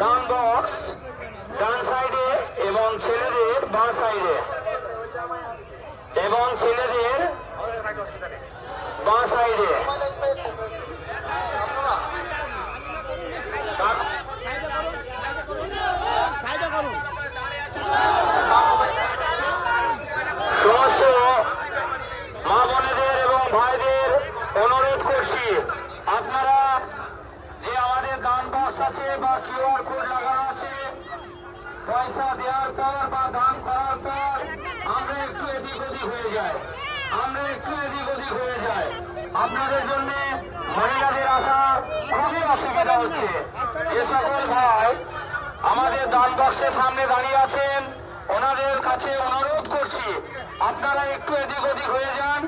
দান বক্স ডান সাইডে এবং ছেলেদের বাঁ সাইডে এবং ছেলেদের বাঁ সাইডে। সমস্ত মা বোনেদের এবং ভাইদের অনুরোধ করছি, আপনারা যে আমাদের দান বক্স আছে বা কিউআর কোড লাগানো আছে, পয়সা দেওয়ার পর বা দান করার পর আমরা একটু এদিক ওদিক হয়ে যায়, আপনাদের জন্য মহিলাদের আসা খুবই অসুবিধা হচ্ছে। যে সকল ভাই আমাদের দান বক্সের সামনে দাঁড়িয়ে আছেন, ওনাদের কাছে অনুরোধ করছি, আপনারা একটু এদিক ওদিক হয়ে যান।